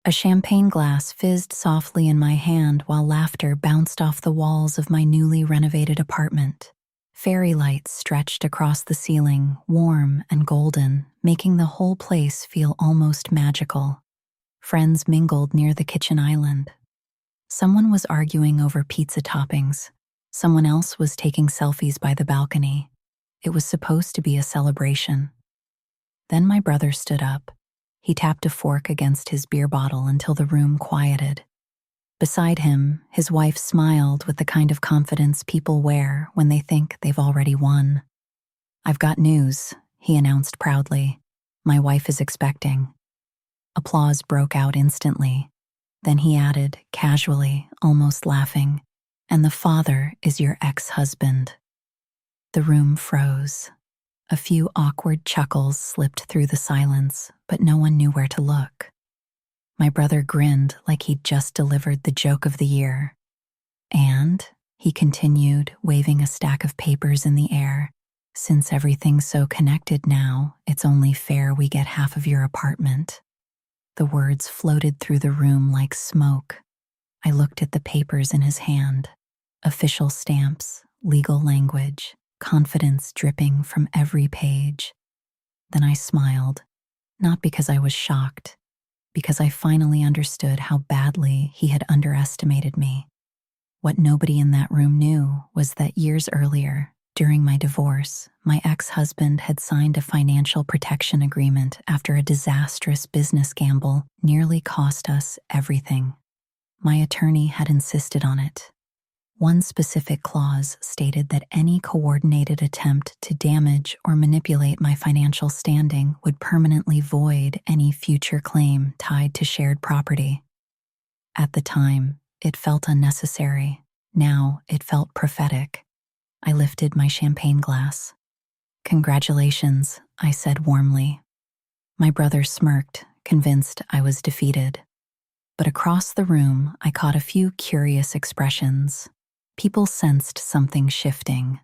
A champagne glass fizzed softly in my hand while laughter bounced off the walls of my newly renovated apartment. Fairy lights stretched across the ceiling, warm and golden, making the whole place feel almost magical. Friends mingled near the kitchen island. Someone was arguing over pizza toppings. Someone else was taking selfies by the balcony. It was supposed to be a celebration. Then my brother stood up. He tapped a fork against his beer bottle until the room quieted. Beside him, his wife smiled with the kind of confidence people wear when they think they've already won. "I've got news," he announced proudly. "My wife is expecting." Applause broke out instantly. Then he added, casually, almost laughing, "And the father is your ex-husband." The room froze. A few awkward chuckles slipped through the silence, but no one knew where to look. My brother grinned like he'd just delivered the joke of the year. "And," he continued, waving a stack of papers in the air, "since everything's so connected now, it's only fair we get half of your apartment." The words floated through the room like smoke. I looked at the papers in his hand. Official stamps, legal language, confidence dripping from every page. Then I smiled, not because I was shocked, because I finally understood how badly he had underestimated me. What nobody in that room knew was that years earlier, during my divorce, my ex-husband had signed a financial protection agreement after a disastrous business gamble nearly cost us everything. My attorney had insisted on it. One specific clause stated that any coordinated attempt to damage or manipulate my financial standing would permanently void any future claim tied to shared property. At the time, it felt unnecessary. Now it felt prophetic. I lifted my champagne glass. "Congratulations," I said warmly. My brother smirked, convinced I was defeated. But across the room, I caught a few curious expressions. People sensed something shifting.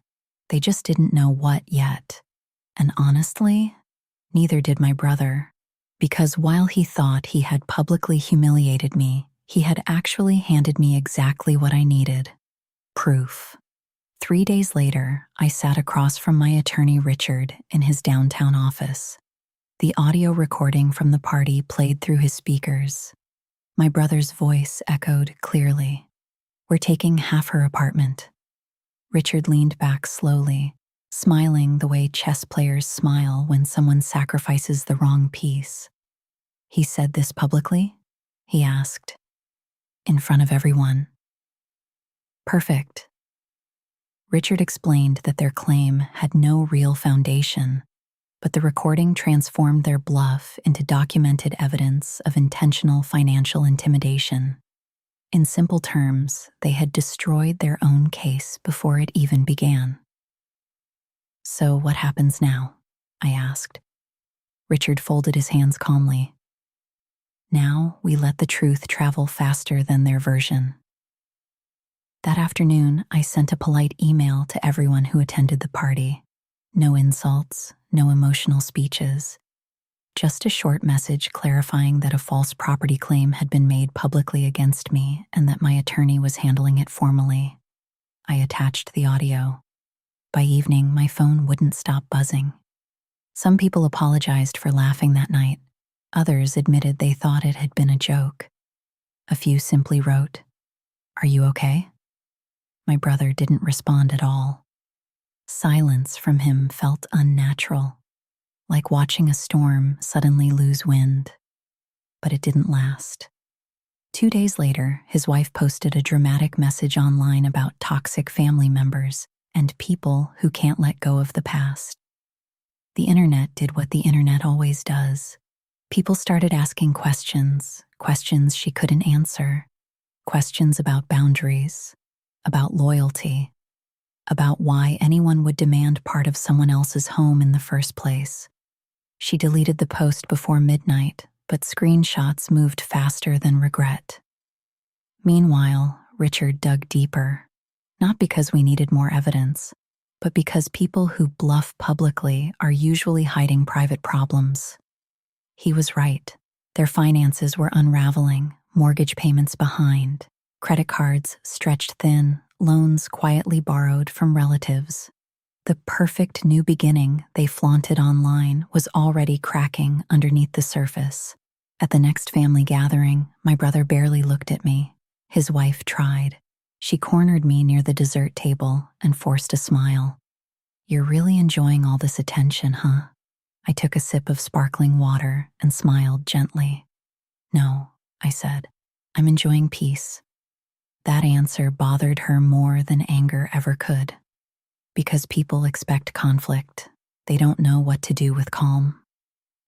They just didn't know what yet. And honestly, neither did my brother. Because while he thought he had publicly humiliated me, he had actually handed me exactly what I needed: proof. 3 days later, I sat across from my attorney Richard in his downtown office. The audio recording from the party played through his speakers. My brother's voice echoed clearly. "We're taking half her apartment." Richard leaned back slowly, smiling the way chess players smile when someone sacrifices the wrong piece. "He said this publicly?" he asked. "In front of everyone." "Perfect." Richard explained that their claim had no real foundation, but the recording transformed their bluff into documented evidence of intentional financial intimidation. In simple terms, they had destroyed their own case before it even began. "So what happens now?" I asked. Richard folded his hands calmly. "Now we let the truth travel faster than their version." That afternoon, I sent a polite email to everyone who attended the party. No insults, no emotional speeches. Just a short message clarifying that a false property claim had been made publicly against me and that my attorney was handling it formally. I attached the audio. By evening, my phone wouldn't stop buzzing. Some people apologized for laughing that night. Others admitted they thought it had been a joke. A few simply wrote, "Are you okay?" My brother didn't respond at all. Silence from him felt unnatural, like watching a storm suddenly lose wind. But it didn't last. 2 days later, his wife posted a dramatic message online about toxic family members and people who can't let go of the past. The internet did what the internet always does. People started asking questions she couldn't answer, questions about boundaries, about loyalty, about why anyone would demand part of someone else's home in the first place. She deleted the post before midnight, but screenshots moved faster than regret. Meanwhile, Richard dug deeper, not because we needed more evidence, but because people who bluff publicly are usually hiding private problems. He was right. Their finances were unraveling, mortgage payments behind, credit cards stretched thin, loans quietly borrowed from relatives. The perfect new beginning they flaunted online was already cracking underneath the surface. At the next family gathering, my brother barely looked at me. His wife tried. She cornered me near the dessert table and forced a smile. "You're really enjoying all this attention, huh?" I took a sip of sparkling water and smiled gently. "No," I said. "I'm enjoying peace." That answer bothered her more than anger ever could. Because people expect conflict, they don't know what to do with calm.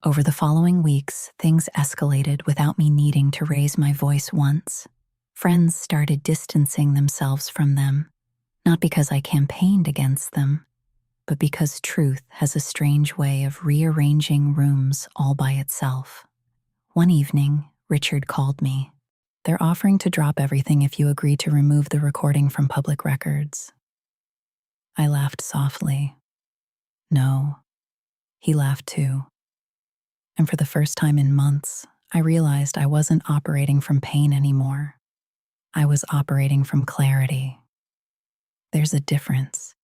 Over the following weeks, things escalated without me needing to raise my voice once. Friends started distancing themselves from them, not because I campaigned against them, but because truth has a strange way of rearranging rooms all by itself. One evening, Richard called me. "They're offering to drop everything if you agree to remove the recording from public records." I laughed softly. "No." He laughed too. And for the first time in months, I realized I wasn't operating from pain anymore. I was operating from clarity. There's a difference.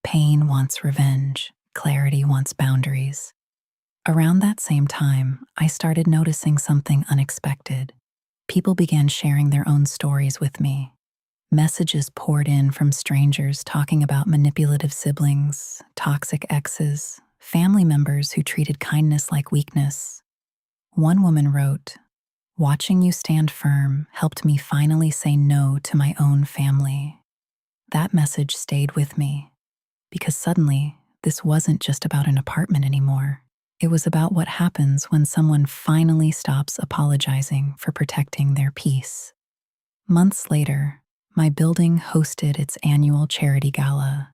Pain wants revenge. Clarity wants boundaries. Around that same time, I started noticing something unexpected. People began sharing their own stories with me. Messages poured in from strangers talking about manipulative siblings, toxic exes, family members who treated kindness like weakness. One woman wrote, "Watching you stand firm helped me finally say no to my own family." That message stayed with me because suddenly this wasn't just about an apartment anymore. It was about what happens when someone finally stops apologizing for protecting their peace. Months later, my building hosted its annual charity gala.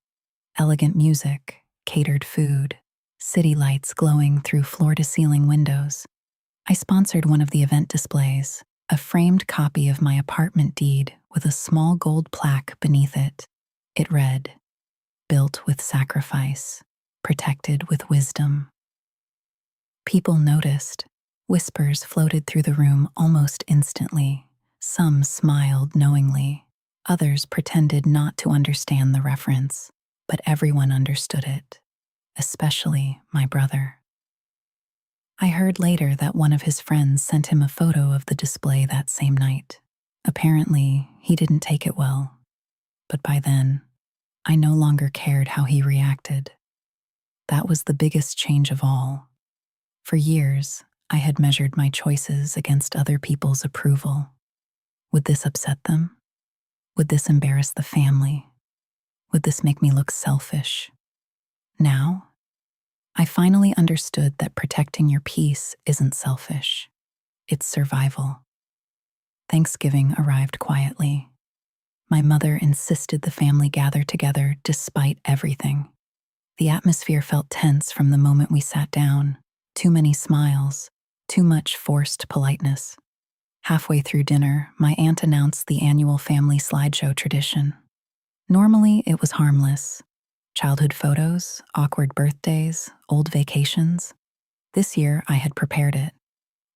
Elegant music, catered food, city lights glowing through floor-to-ceiling windows. I sponsored one of the event displays, a framed copy of my apartment deed with a small gold plaque beneath it. It read, "Built with sacrifice, protected with wisdom." People noticed. Whispers floated through the room almost instantly. Some smiled knowingly. Others pretended not to understand the reference, but everyone understood it, especially my brother. I heard later that one of his friends sent him a photo of the display that same night. Apparently, he didn't take it well. But by then, I no longer cared how he reacted. That was the biggest change of all. For years, I had measured my choices against other people's approval. Would this upset them? Would this embarrass the family? Would this make me look selfish? Now, I finally understood that protecting your peace isn't selfish. It's survival. Thanksgiving arrived quietly. My mother insisted the family gather together despite everything. The atmosphere felt tense from the moment we sat down. Too many smiles, too much forced politeness. Halfway through dinner, my aunt announced the annual family slideshow tradition. Normally, it was harmless. Childhood photos, awkward birthdays, old vacations. This year, I had prepared it.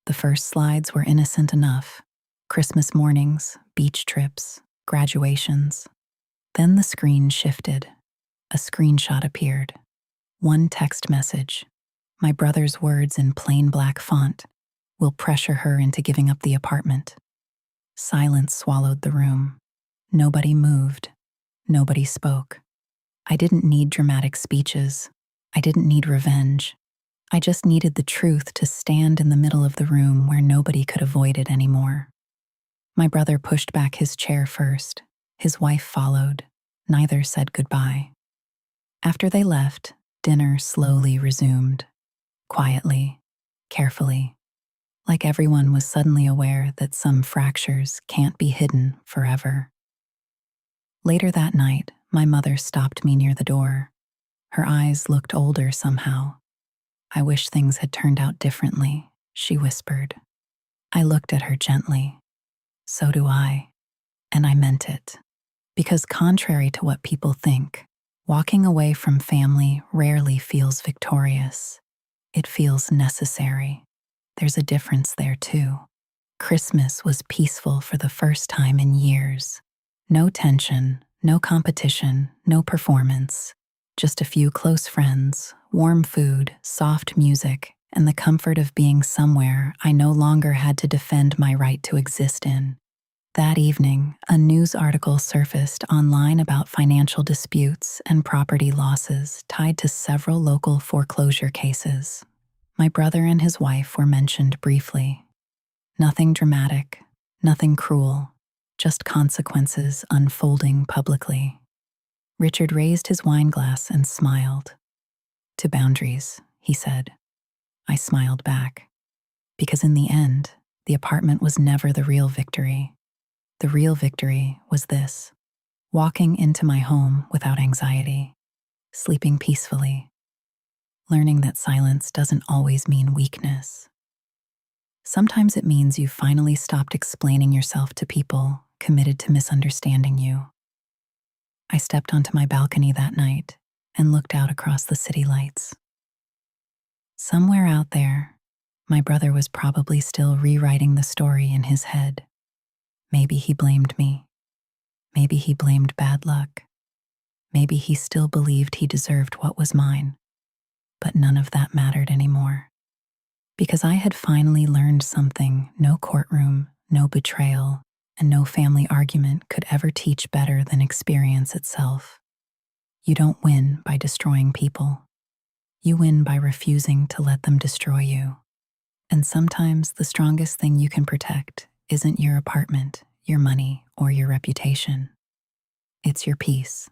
The first slides were innocent enough. Christmas mornings, beach trips, graduations. Then the screen shifted. A screenshot appeared. One text message. My brother's words in plain black font will pressure her into giving up the apartment. Silence swallowed the room. Nobody moved. Nobody spoke. I didn't need dramatic speeches. I didn't need revenge. I just needed the truth to stand in the middle of the room where nobody could avoid it anymore. My brother pushed back his chair first. His wife followed. Neither said goodbye. After they left, dinner slowly resumed. Quietly, carefully. Like everyone was suddenly aware that some fractures can't be hidden forever. Later that night, my mother stopped me near the door. Her eyes looked older somehow. "I wish things had turned out differently," she whispered. I looked at her gently. "So do I." And I meant it. Because contrary to what people think, walking away from family rarely feels victorious. It feels necessary. there's a difference there too. Christmas was peaceful for the first time in years. No tension, no competition, no performance. Just a few close friends, warm food, soft music, and the comfort of being somewhere I no longer had to defend my right to exist in. That evening, a news article surfaced online about financial disputes and property losses tied to several local foreclosure cases. My brother and his wife were mentioned briefly. Nothing dramatic, nothing cruel, just consequences unfolding publicly. Richard raised his wine glass and smiled. "To boundaries," he said. I smiled back. Because in the end, the apartment was never the real victory. The real victory was this: walking into my home without anxiety, sleeping peacefully, learning that silence doesn't always mean weakness. Sometimes it means you finally stopped explaining yourself to people committed to misunderstanding you. I stepped onto my balcony that night and looked out across the city lights. Somewhere out there, my brother was probably still rewriting the story in his head. Maybe he blamed me. Maybe he blamed bad luck. Maybe he still believed he deserved what was mine. But none of that mattered anymore. Because I had finally learned something no courtroom, no betrayal, and no family argument could ever teach better than experience itself. You don't win by destroying people. You win by refusing to let them destroy you. And sometimes the strongest thing you can protect isn't your apartment, your money, or your reputation. It's your peace.